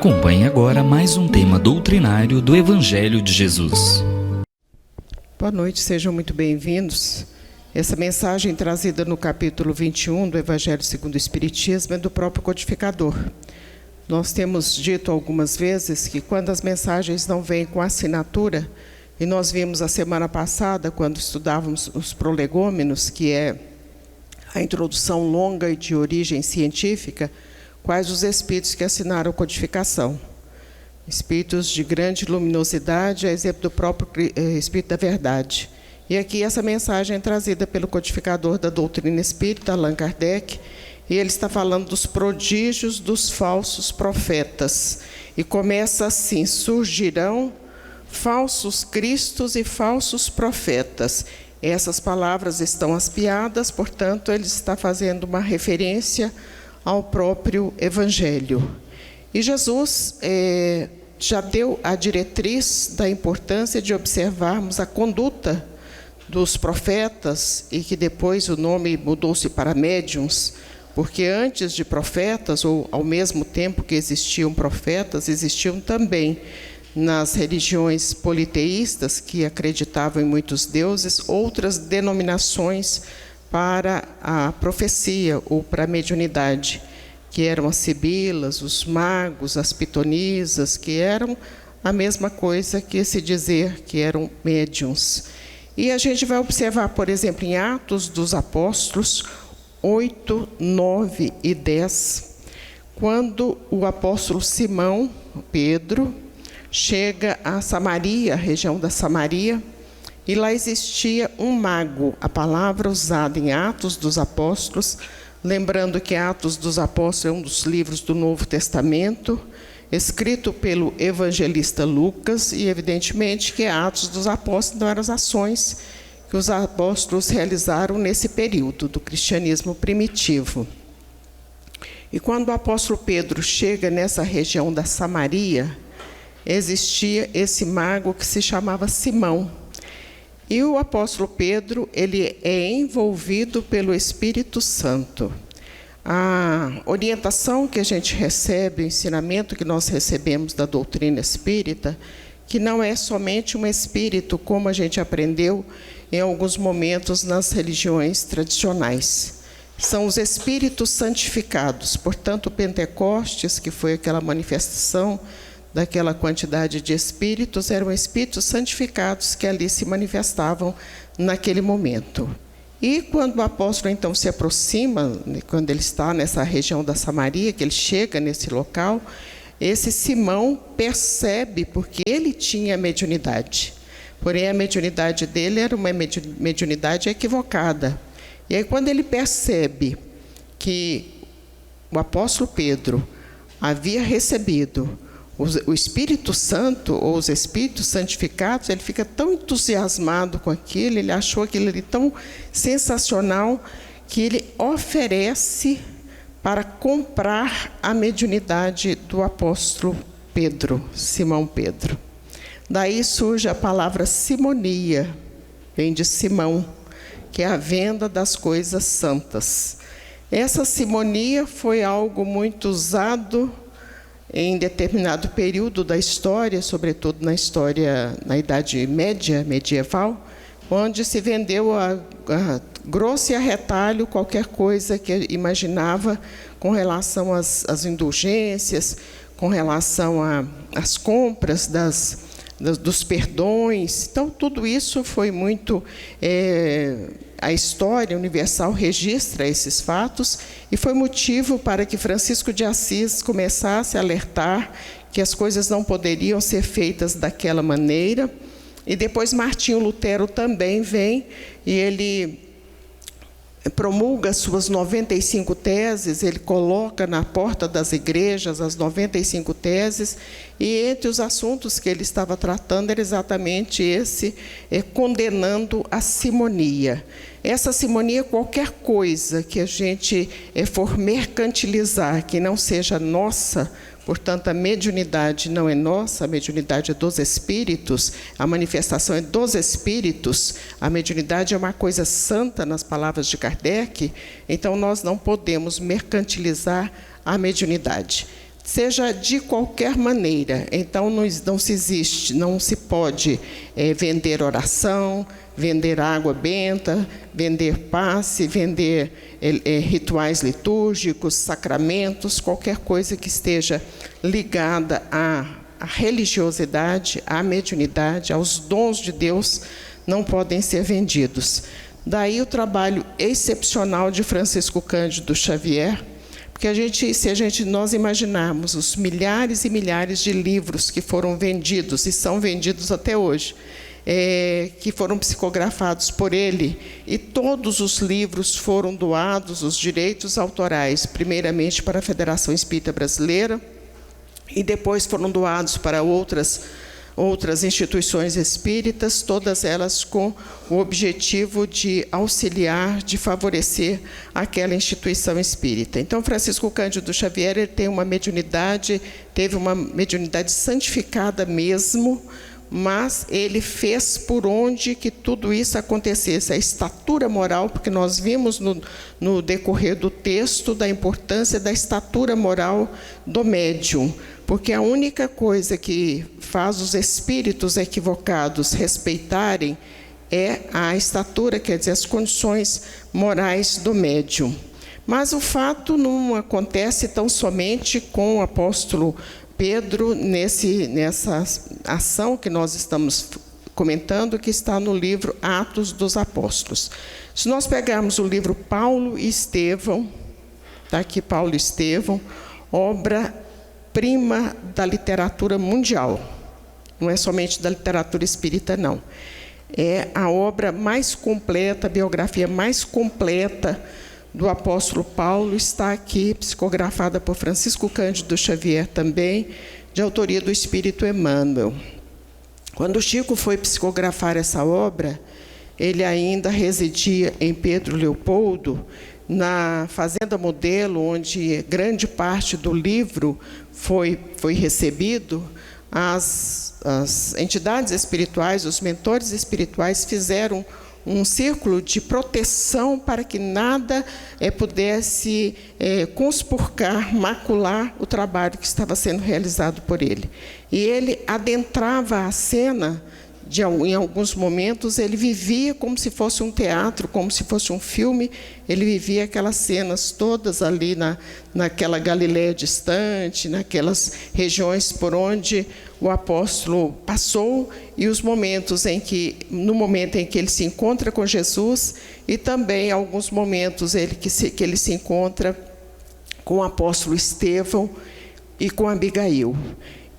Acompanhe agora mais um tema doutrinário do Evangelho de Jesus. Boa noite, sejam muito bem-vindos. Essa mensagem trazida no capítulo 21 do Evangelho segundo o Espiritismo é do próprio codificador. Nós temos dito algumas vezes que quando as mensagens não vêm com assinatura, e nós vimos a semana passada, quando estudávamos os prolegômenos, que é a introdução longa e de origem científica, quais os espíritos que assinaram a codificação. Espíritos de grande luminosidade, a exemplo do próprio Espírito da Verdade. E aqui essa mensagem é trazida pelo codificador da doutrina espírita, Allan Kardec, e ele está falando dos prodígios dos falsos profetas. E começa assim: surgirão falsos cristos e falsos profetas. Essas palavras estão aspiadas, portanto, ele está fazendo uma referência ao próprio Evangelho. E Jesus já deu a diretriz da importância de observarmos a conduta dos profetas, e que depois o nome mudou-se para médiuns, porque antes de profetas, ou ao mesmo tempo que existiam profetas, existiam também nas religiões politeístas, que acreditavam em muitos deuses, outras denominações para a profecia ou para a mediunidade, que eram as sibilas, os magos, as pitonisas, que eram a mesma coisa que se dizer que eram médiuns. E a gente vai observar, por exemplo, em Atos dos Apóstolos 8, 9 e 10, quando o apóstolo Simão, Pedro, chega a Samaria, a região da Samaria, e lá existia um mago. A palavra usada em Atos dos Apóstolos, lembrando que Atos dos Apóstolos é um dos livros do Novo Testamento, escrito pelo evangelista Lucas, e evidentemente que Atos dos Apóstolos não eram as ações que os apóstolos realizaram nesse período do cristianismo primitivo. E quando o apóstolo Pedro chega nessa região da Samaria, existia esse mago que se chamava Simão. E o apóstolo Pedro, ele é envolvido pelo Espírito Santo. A orientação que a gente recebe, o ensinamento que nós recebemos da doutrina espírita, que não é somente um espírito, como a gente aprendeu em alguns momentos nas religiões tradicionais. São os espíritos santificados. Portanto, o Pentecostes, que foi aquela manifestação daquela quantidade de espíritos, eram espíritos santificados que ali se manifestavam naquele momento. E quando o apóstolo então se aproxima, quando ele está nessa região da Samaria, que ele chega nesse local, esse Simão percebe, porque ele tinha mediunidade. Porém, a mediunidade dele era uma mediunidade equivocada. E aí, quando ele percebe que o apóstolo Pedro havia recebido o Espírito Santo, ou os Espíritos Santificados, ele fica tão entusiasmado com aquilo, ele achou aquilo ali tão sensacional, que ele oferece para comprar a mediunidade do apóstolo Pedro, Simão Pedro. Daí surge a palavra simonia, vem de Simão, que é a venda das coisas santas. Essa simonia foi algo muito usado em determinado período da história, sobretudo na Idade Média, medieval, onde se vendeu a grosso e a retalho qualquer coisa que imaginava com relação às indulgências, com relação às compras dos perdões. Então, tudo isso foi muito... a história universal registra esses fatos, e foi motivo para que Francisco de Assis começasse a alertar que as coisas não poderiam ser feitas daquela maneira. E depois Martinho Lutero também vem, e ele promulga suas 95 teses, ele coloca na porta das igrejas as 95 teses, e entre os assuntos que ele estava tratando era exatamente esse, condenando a simonia. Essa simonia, qualquer coisa que a gente for mercantilizar, que não seja nossa, portanto, a mediunidade não é nossa, a mediunidade é dos espíritos, a manifestação é dos espíritos, a mediunidade é uma coisa santa, nas palavras de Kardec, então nós não podemos mercantilizar a mediunidade. seja de qualquer maneira. Então, não se pode vender oração, vender água benta, vender passe, vender rituais litúrgicos, sacramentos, qualquer coisa que esteja ligada à religiosidade, à mediunidade, aos dons de Deus, não podem ser vendidos. Daí o trabalho excepcional de Francisco Cândido Xavier, porque nós imaginarmos os milhares e milhares de livros que foram vendidos e são vendidos até hoje, que foram psicografados por ele, e todos os livros foram doados, os direitos autorais, primeiramente para a Federação Espírita Brasileira, e depois foram doados para outras instituições espíritas, todas elas com o objetivo de auxiliar, de favorecer aquela instituição espírita. Então, Francisco Cândido Xavier teve uma mediunidade santificada mesmo, mas ele fez por onde que tudo isso acontecesse. A estatura moral, porque nós vimos no decorrer do texto da importância da estatura moral do médium, porque a única coisa que faz os espíritos equivocados respeitarem é a estatura, quer dizer, as condições morais do médium. Mas o fato não acontece tão somente com o apóstolo Pedro nessa ação que nós estamos comentando, que está no livro Atos dos Apóstolos. Se nós pegarmos o livro Paulo e Estevão, está aqui Paulo e Estevão, obra-prima da literatura mundial. Não é somente da literatura espírita, não. É a obra mais completa, a biografia mais completa do apóstolo Paulo, está aqui, psicografada por Francisco Cândido Xavier também, de autoria do Espírito Emmanuel. Quando Chico foi psicografar essa obra, ele ainda residia em Pedro Leopoldo, na Fazenda Modelo, onde grande parte do livro foi recebido. As entidades espirituais, os mentores espirituais fizeram um círculo de proteção para que nada pudesse conspurcar, macular o trabalho que estava sendo realizado por ele. E ele adentrava a cena, em alguns momentos, ele vivia como se fosse um teatro, como se fosse um filme, ele vivia aquelas cenas todas ali naquela Galiléia distante, naquelas regiões por onde o apóstolo passou, e os momentos no momento em que ele se encontra com Jesus, e também alguns momentos que ele se encontra com o apóstolo Estevão e com Abigail.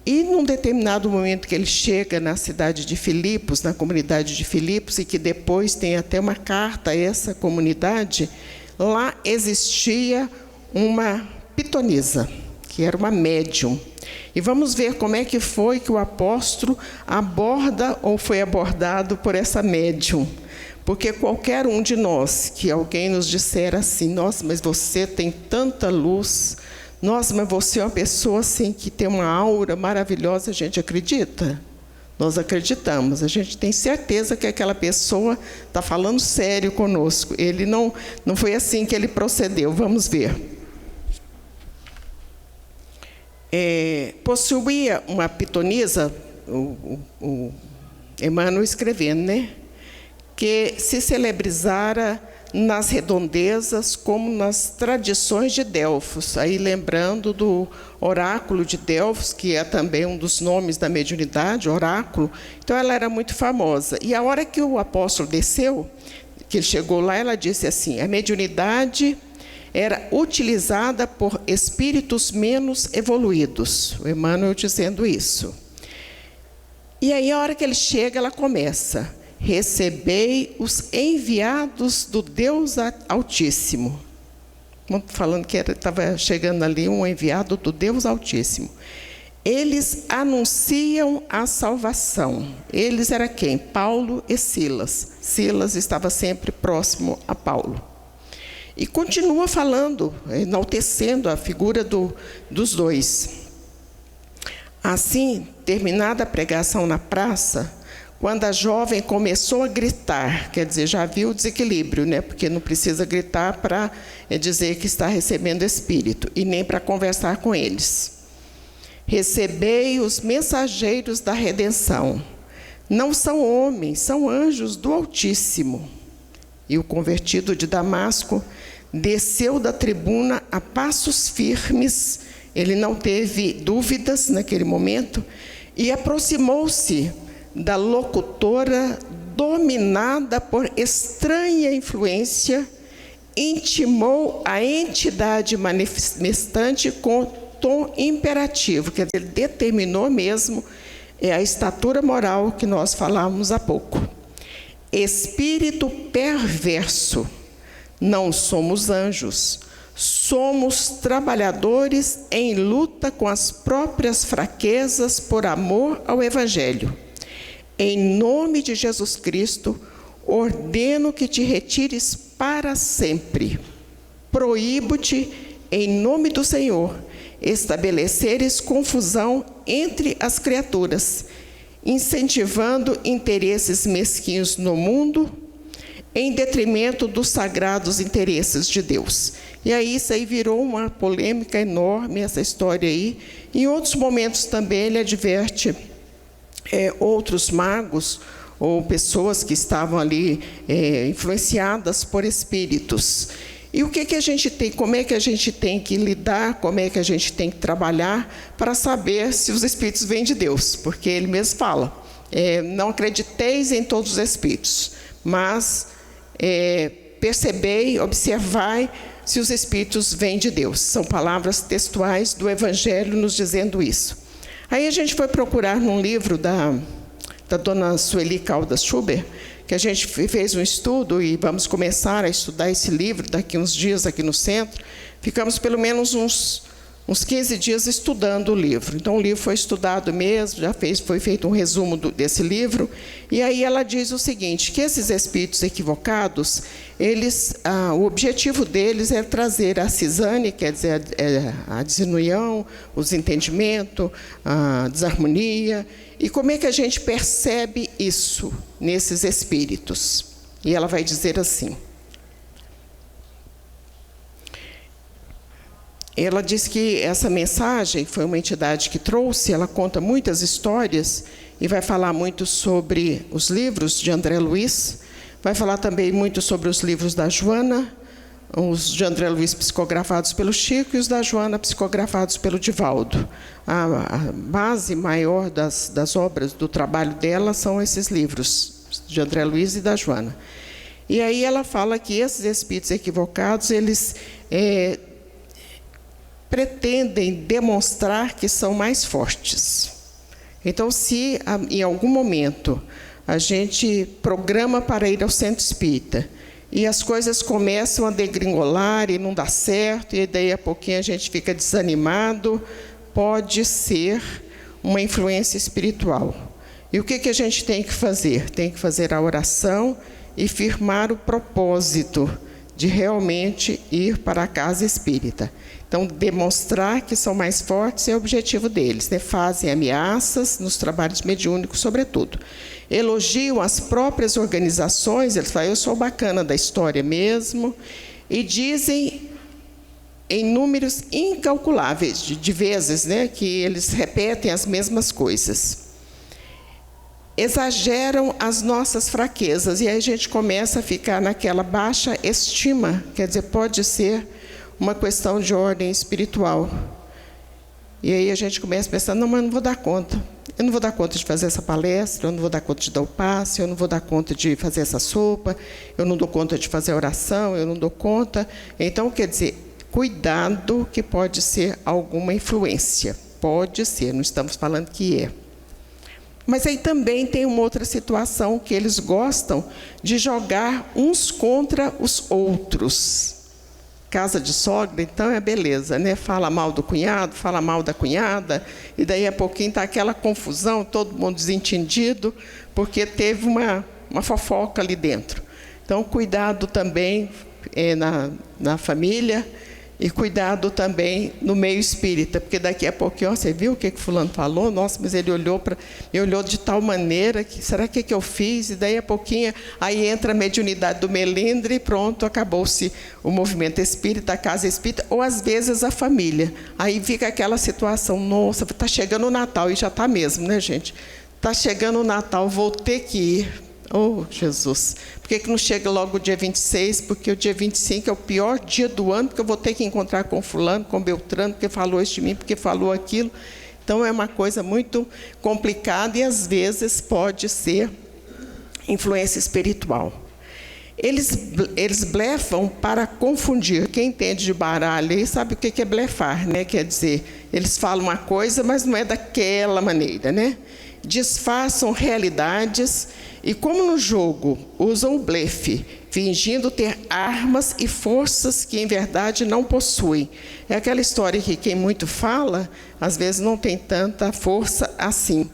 E num determinado momento que ele chega na cidade de Filipos, na comunidade de Filipos, e que depois tem até uma carta a essa comunidade, lá existia uma pitonisa, que era uma médium. E vamos ver como é que foi que o apóstolo aborda ou foi abordado por essa médium. Porque qualquer um de nós, que alguém nos disser assim, nossa, mas você tem tanta luz, nossa, mas você é uma pessoa assim, que tem uma aura maravilhosa, a gente acredita? Nós acreditamos, a gente tem certeza que aquela pessoa está falando sério conosco. Ele não foi assim que ele procedeu, vamos ver. Possuía uma pitonisa, o Emmanuel escrevendo, né? Que se celebrizara nas redondezas como nas tradições de Delfos, aí lembrando do oráculo de Delfos, que é também um dos nomes da mediunidade, oráculo. Então ela era muito famosa. E a hora que o apóstolo desceu, que ele chegou lá, ela disse assim: a mediunidade era utilizada por espíritos menos evoluídos. O Emmanuel dizendo isso. E aí a hora que ele chega, ela começa: recebei os enviados do Deus Altíssimo. Falando que estava chegando ali um enviado do Deus Altíssimo. Eles anunciam a salvação. Eles eram quem? Paulo e Silas. Silas estava sempre próximo a Paulo. E continua falando, enaltecendo a figura dos dois. Assim, terminada a pregação na praça, quando a jovem começou a gritar, quer dizer, já viu o desequilíbrio, né? Porque não precisa gritar para dizer que está recebendo espírito, e nem para conversar com eles. recebei os mensageiros da redenção. Não são homens, são anjos do Altíssimo. E o convertido de Damasco desceu da tribuna a passos firmes, ele não teve dúvidas naquele momento, e aproximou-se da locutora dominada por estranha influência, intimou a entidade manifestante com tom imperativo, quer dizer, ele determinou mesmo a estatura moral que nós falávamos há pouco. Espírito perverso, não somos anjos, somos trabalhadores em luta com as próprias fraquezas por amor ao Evangelho. Em nome de Jesus Cristo, ordeno que te retires para sempre. Proíbo-te, em nome do Senhor, estabeleceres confusão entre as criaturas, incentivando interesses mesquinhos no mundo, em detrimento dos sagrados interesses de Deus. E aí isso aí virou uma polêmica enorme, essa história aí. Em outros momentos também ele adverte outros magos ou pessoas que estavam ali influenciadas por espíritos. E o que a gente tem, como é que a gente tem que lidar, como é que a gente tem que trabalhar para saber se os espíritos vêm de Deus? Porque ele mesmo fala, não acrediteis em todos os espíritos, mas percebei, observai se os espíritos vêm de Deus. São palavras textuais do Evangelho nos dizendo isso. Aí a gente foi procurar num livro da dona Sueli Caldas Schubert, que a gente fez um estudo e vamos começar a estudar esse livro daqui uns dias aqui no centro. Ficamos pelo menos uns 15 dias estudando o livro. Então o livro foi estudado mesmo, foi feito um resumo desse livro. E aí ela diz o seguinte, que esses espíritos equivocados, o objetivo deles é trazer a cisane, quer dizer, a desunião, o desentendimento, a desarmonia. E como é que a gente percebe isso nesses espíritos? E ela vai dizer assim. Ela diz que essa mensagem foi uma entidade que trouxe, ela conta muitas histórias e vai falar muito sobre os livros de André Luiz, vai falar também muito sobre os livros da Joana, os de André Luiz psicografados pelo Chico e os da Joana psicografados pelo Divaldo. A base maior das obras do trabalho dela são esses livros de André Luiz e da Joana. E aí ela fala que esses espíritos equivocados, eles pretendem demonstrar que são mais fortes. Então, se em algum momento a gente programa para ir ao centro espírita e as coisas começam a degringolar e não dá certo, e daí a pouquinho a gente fica desanimado, pode ser uma influência espiritual. E o que a gente tem que fazer? Tem que fazer a oração e firmar o propósito de realmente ir para a casa espírita. Então, demonstrar que são mais fortes é o objetivo deles, né? Fazem ameaças nos trabalhos mediúnicos, sobretudo. Elogiam as próprias organizações, eles falam, eu sou bacana da história mesmo, e dizem em números incalculáveis de vezes, né, que eles repetem as mesmas coisas. Exageram as nossas fraquezas, e aí a gente começa a ficar naquela baixa estima, quer dizer, pode ser uma questão de ordem espiritual. E aí a gente começa a pensar, não, mas eu não vou dar conta. Eu não vou dar conta de fazer essa palestra, eu não vou dar conta de dar o passe, eu não vou dar conta de fazer essa sopa, eu não dou conta de fazer a oração, eu não dou conta. Então, quer dizer, cuidado que pode ser alguma influência. Pode ser, não estamos falando que é. Mas aí também tem uma outra situação que eles gostam de jogar uns contra os outros. Casa de sogra, então é beleza, né? Fala mal do cunhado, fala mal da cunhada, e daí a pouquinho está aquela confusão, todo mundo desentendido, porque teve uma fofoca ali dentro. Então, cuidado também na família, E cuidado também no meio espírita, porque daqui a pouquinho, ó, você viu o que fulano falou? Nossa, mas ele me olhou de tal maneira, que será que eu fiz? E daí a pouquinho, aí entra a mediunidade do melindre e pronto, acabou-se o movimento espírita, a casa espírita, ou às vezes a família. Aí fica aquela situação, nossa, está chegando o Natal, e já está mesmo, né, gente? Está chegando o Natal, vou ter que ir. Oh, Jesus, por que não chega logo o dia 26? Porque o dia 25 é o pior dia do ano, porque eu vou ter que encontrar com fulano, com Beltrano, porque falou isso de mim, porque falou aquilo. Então, é uma coisa muito complicada e, às vezes, pode ser influência espiritual. Eles blefam para confundir. Quem entende de baralho aí sabe o que é blefar, né? Quer dizer, eles falam uma coisa, mas não é daquela maneira, né? Disfarçam realidades e, como no jogo, usam o blefe, fingindo ter armas e forças que, em verdade, não possuem. É aquela história que quem muito fala, às vezes não tem tanta força assim.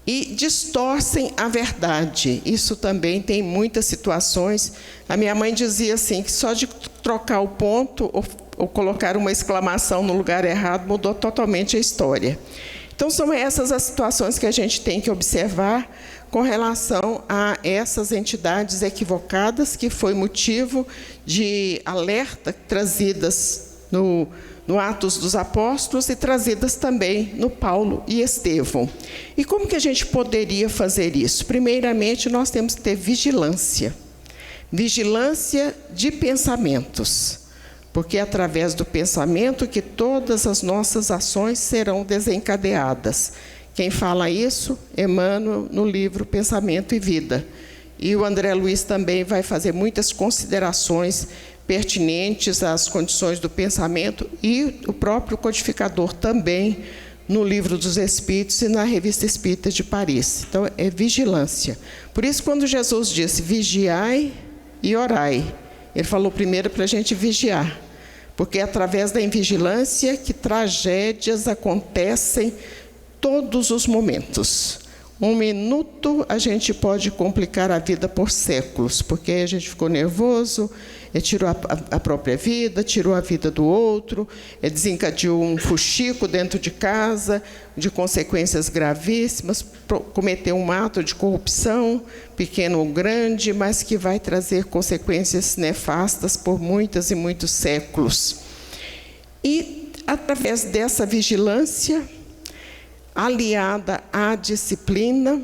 E distorcem a verdade. Isso também tem muitas situações. A minha mãe dizia assim, que só de trocar o ponto ou colocar uma exclamação no lugar errado mudou totalmente a história. Então, são essas as situações que a gente tem que observar com relação a essas entidades equivocadas, que foi motivo de alerta trazidas no Atos dos Apóstolos e trazidas também no Paulo e Estevão. E como que a gente poderia fazer isso? Primeiramente, nós temos que ter vigilância. Vigilância de pensamentos. Porque é através do pensamento que todas as nossas ações serão desencadeadas. Quem fala isso? Emmanuel, no livro Pensamento e Vida. E o André Luiz também vai fazer muitas considerações pertinentes às condições do pensamento, e o próprio codificador também, no Livro dos Espíritos e na Revista Espírita de Paris. Então, é vigilância. Por isso, quando Jesus disse, vigiai e orai, ele falou primeiro para a gente vigiar, porque é através da invigilância que tragédias acontecem todos os momentos. Um minuto a gente pode complicar a vida por séculos, porque a gente ficou nervoso, tirou a própria vida, tirou a vida do outro, desencadeou um fuxico dentro de casa, de consequências gravíssimas, cometeu um ato de corrupção, pequeno ou grande, mas que vai trazer consequências nefastas por muitos e muitos séculos. E, através dessa vigilância, aliada à disciplina,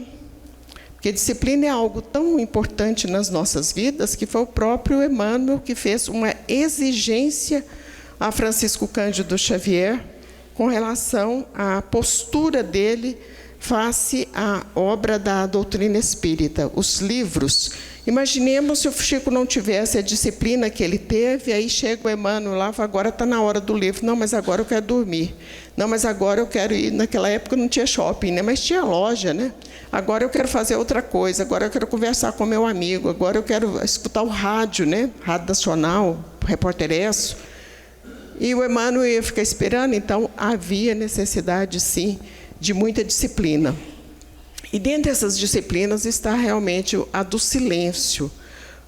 porque disciplina é algo tão importante nas nossas vidas, que foi o próprio Emmanuel que fez uma exigência a Francisco Cândido Xavier com relação à postura dele face à obra da doutrina espírita, os livros. Imaginemos se o Chico não tivesse a disciplina que ele teve, aí chega o Emmanuel lá e fala, agora está na hora do livro. Não, mas agora eu quero dormir. Não, mas agora eu quero ir. Naquela época não tinha shopping, né? Mas tinha loja, né? Agora eu quero fazer outra coisa, agora eu quero conversar com meu amigo, agora eu quero escutar o rádio, né? Rádio Nacional, Repórter Esso. E o Emmanuel ia ficar esperando, então havia necessidade, sim, de muita disciplina. E dentre essas disciplinas está realmente a do silêncio.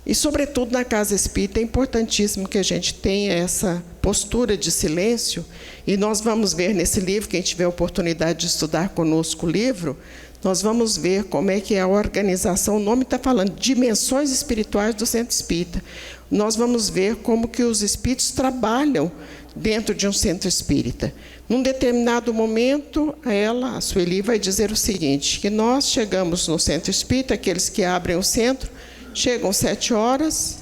E, sobretudo, na casa espírita, é importantíssimo que a gente tenha essa postura de silêncio. E nós vamos ver nesse livro, quem tiver a oportunidade de estudar conosco o livro, nós vamos ver como é que é a organização, o nome está falando, dimensões espirituais do centro espírita. Nós vamos ver como que os espíritos trabalham dentro de um centro espírita. Num determinado momento, a Sueli, vai dizer o seguinte, que nós chegamos no centro espírita, aqueles que abrem o centro, chegam 7 horas,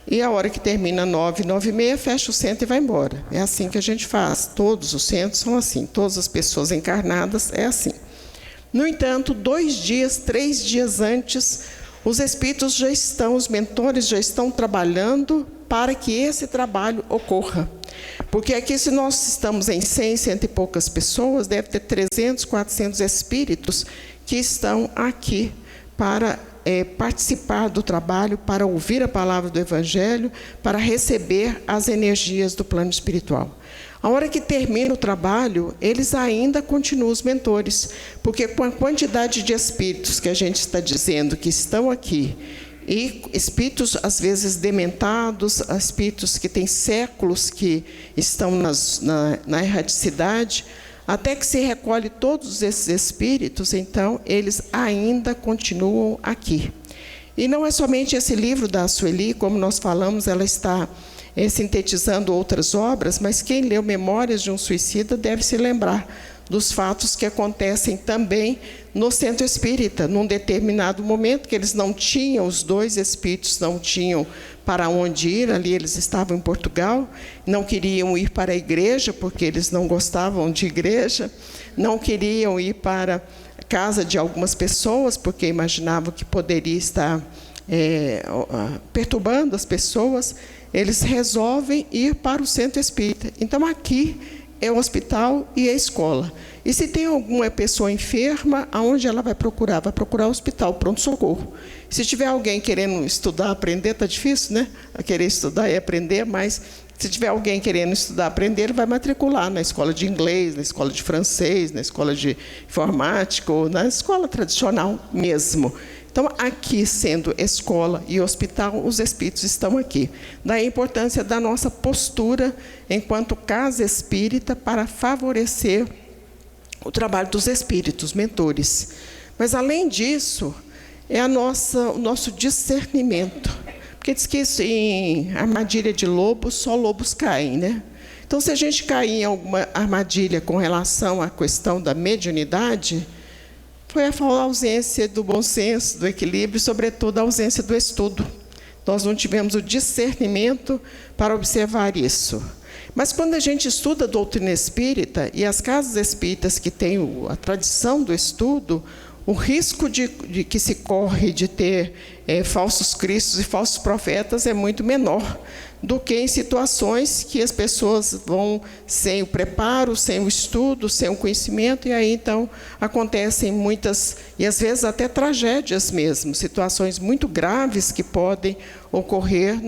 e a hora que termina 9, 9h30, fecha o centro e vai embora. É assim que a gente faz. Todos os centros são assim, todas as pessoas encarnadas é assim. No entanto, 2 dias, 3 dias antes, os espíritos já estão, os mentores já estão trabalhando para que esse trabalho ocorra. Porque aqui, se nós estamos em 100, 100 e poucas pessoas, deve ter 300, 400 espíritos que estão aqui para participar do trabalho, para ouvir a palavra do Evangelho, para receber as energias do plano espiritual. A hora que termina o trabalho, eles ainda continuam os mentores, porque com a quantidade de espíritos que a gente está dizendo que estão aqui, E espíritos, às vezes, dementados, espíritos que têm séculos que estão na erraticidade, até que se recolhe todos esses espíritos, então, eles ainda continuam aqui. E não é somente esse livro da Sueli, como nós falamos, ela está sintetizando outras obras, mas quem leu Memórias de um Suicida deve se lembrar dos fatos que acontecem também no centro espírita, num determinado momento que eles não tinham, os dois espíritos não tinham para onde ir, ali eles estavam em Portugal, não queriam ir para a igreja, porque eles não gostavam de igreja, não queriam ir para a casa de algumas pessoas, porque imaginavam que poderia estar perturbando as pessoas. Eles resolvem ir para o centro espírita. Então, aqui é o hospital e a escola. E se tem alguma pessoa enferma, aonde ela vai procurar? Vai procurar o hospital, pronto-socorro. Se tiver alguém querendo estudar, aprender, está difícil, né? A querer estudar e aprender, mas se tiver alguém querendo estudar, aprender, ele vai matricular na escola de inglês, na escola de francês, na escola de informática, ou na escola tradicional mesmo. Então, aqui, sendo escola e hospital, os espíritos estão aqui. Daí a importância da nossa postura enquanto casa espírita para favorecer o trabalho dos espíritos, mentores. Mas, além disso, é o nosso discernimento. Porque diz que em armadilha de lobos, só lobos caem, né? Então, se a gente cair em alguma armadilha com relação à questão da mediunidade, foi a ausência do bom senso, do equilíbrio, e, sobretudo, a ausência do estudo. Nós não tivemos o discernimento para observar isso. Mas, quando a gente estuda a doutrina espírita, e as casas espíritas que têm a tradição do estudo, o risco de que se corre de ter falsos cristos e falsos profetas é muito menor do que em situações que as pessoas vão sem o preparo, sem o estudo, sem o conhecimento, e aí, então, acontecem muitas, e às vezes até tragédias mesmo, situações muito graves que podem ocorrer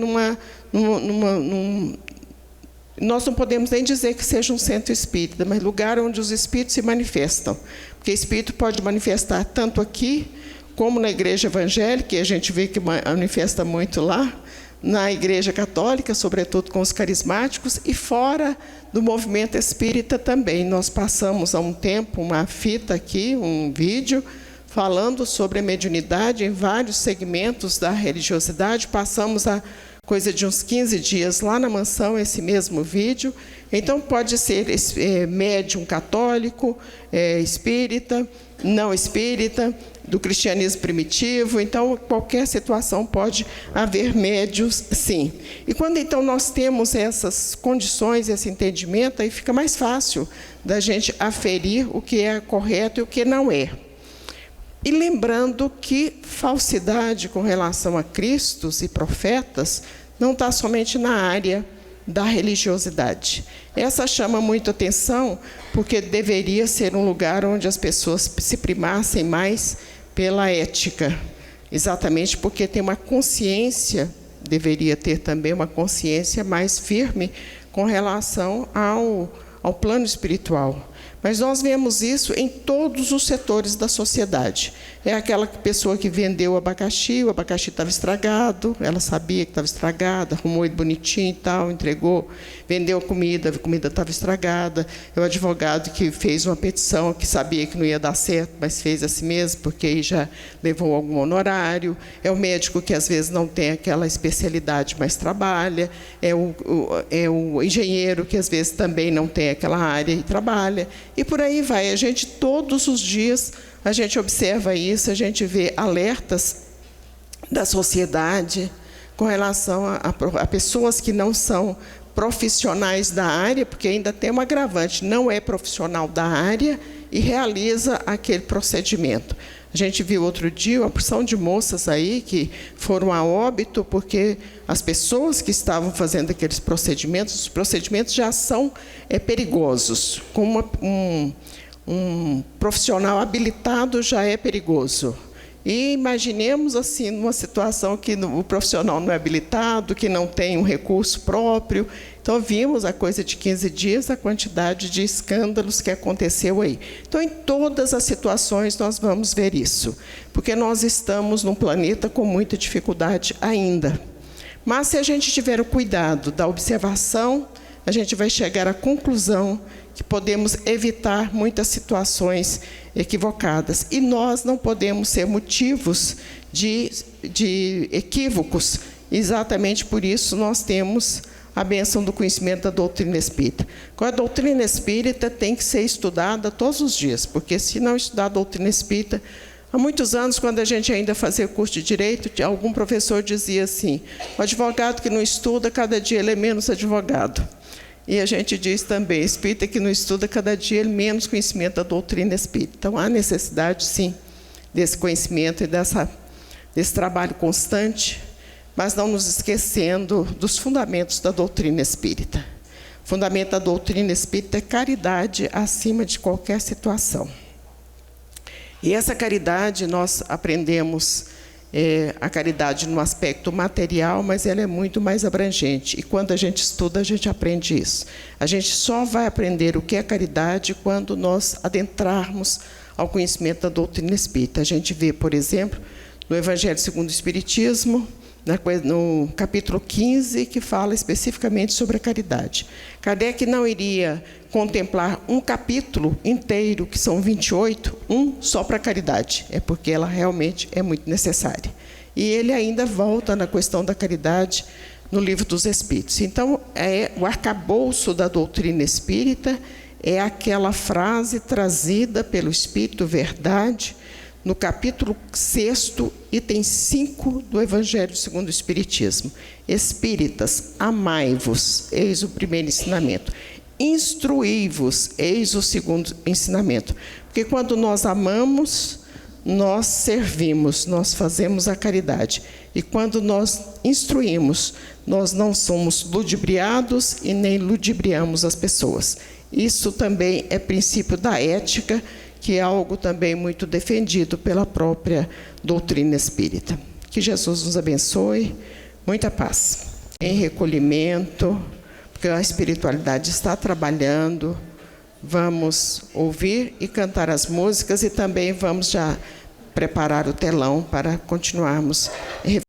nós não podemos nem dizer que seja um centro espírita, mas lugar onde os espíritos se manifestam. Porque espírito pode manifestar tanto aqui, como na igreja evangélica, e a gente vê que manifesta muito lá, na igreja católica, sobretudo com os carismáticos, e fora do movimento espírita também. Nós passamos há um tempo uma fita aqui, um vídeo, falando sobre a mediunidade em vários segmentos da religiosidade. Passamos a coisa de uns 15 dias lá na mansão, esse mesmo vídeo. Então, pode ser médium católico, espírita, não espírita, do cristianismo primitivo. Então, qualquer situação pode haver médios, sim. E quando, então, nós temos essas condições, esse entendimento, aí fica mais fácil da gente aferir o que é correto e o que não é. E lembrando que falsidade com relação a cristos e profetas não está somente na área da religiosidade. Essa chama muito atenção, porque deveria ser um lugar onde as pessoas se primassem mais pela ética, exatamente porque tem uma consciência, deveria ter também uma consciência mais firme com relação ao plano espiritual. Mas nós vemos isso em todos os setores da sociedade. É aquela pessoa que vendeu o abacaxi estava estragado, ela sabia que estava estragado, arrumou ele bonitinho e tal, entregou, vendeu a comida estava estragada. É o advogado que fez uma petição, que sabia que não ia dar certo, mas fez assim mesmo, porque aí já levou algum honorário. É o médico que às vezes não tem aquela especialidade, mas trabalha. É o engenheiro que às vezes também não tem aquela área e trabalha. E por aí vai. A gente, todos os dias, a gente observa isso, a gente vê alertas da sociedade com relação a pessoas que não são profissionais da área, porque ainda tem um agravante, não é profissional da área e realiza aquele procedimento. A gente viu outro dia uma porção de moças aí que foram a óbito porque as pessoas que estavam fazendo aqueles procedimentos, os procedimentos já são perigosos. Com um profissional habilitado já é perigoso. E imaginemos assim, numa situação que o profissional não é habilitado, que não tem um recurso próprio. Então, vimos há coisa de 15 dias a quantidade de escândalos que aconteceu aí. Então, em todas as situações, nós vamos ver isso, porque nós estamos num planeta com muita dificuldade ainda. Mas, se a gente tiver o cuidado da observação, a gente vai chegar à conclusão que podemos evitar muitas situações equivocadas. E nós não podemos ser motivos de equívocos. Exatamente por isso nós temos a bênção do conhecimento da doutrina espírita. A doutrina espírita tem que ser estudada todos os dias, porque se não estudar a doutrina espírita... Há muitos anos, quando a gente ainda fazia curso de Direito, algum professor dizia assim: o advogado que não estuda, cada dia ele é menos advogado. E a gente diz também, espírita que não estuda, cada dia ele menos conhecimento da doutrina espírita. Então, há necessidade, sim, desse conhecimento e desse trabalho constante, mas não nos esquecendo dos fundamentos da doutrina espírita. O fundamento da doutrina espírita é caridade acima de qualquer situação. E essa caridade, nós aprendemos a caridade no aspecto material, mas ela é muito mais abrangente. E quando a gente estuda, a gente aprende isso. A gente só vai aprender o que é caridade quando nós adentrarmos ao conhecimento da doutrina espírita. A gente vê, por exemplo, no Evangelho segundo o Espiritismo, no capítulo 15, que fala especificamente sobre a caridade. Kardec não iria contemplar um capítulo inteiro, que são 28, só para a caridade, porque ela realmente é muito necessária. E ele ainda volta na questão da caridade no Livro dos Espíritos. Então, o arcabouço da doutrina espírita é aquela frase trazida pelo Espírito Verdade, no capítulo 6º, item 5 do Evangelho segundo o Espiritismo. Espíritas, amai-vos, eis o primeiro ensinamento. Instruí-vos, eis o segundo ensinamento. Porque quando nós amamos, nós servimos, nós fazemos a caridade. E quando nós instruímos, nós não somos ludibriados e nem ludibriamos as pessoas. Isso também é princípio da ética, que é algo também muito defendido pela própria doutrina espírita. Que Jesus nos abençoe, muita paz. Em recolhimento, porque a espiritualidade está trabalhando, vamos ouvir e cantar as músicas e também vamos já preparar o telão para continuarmos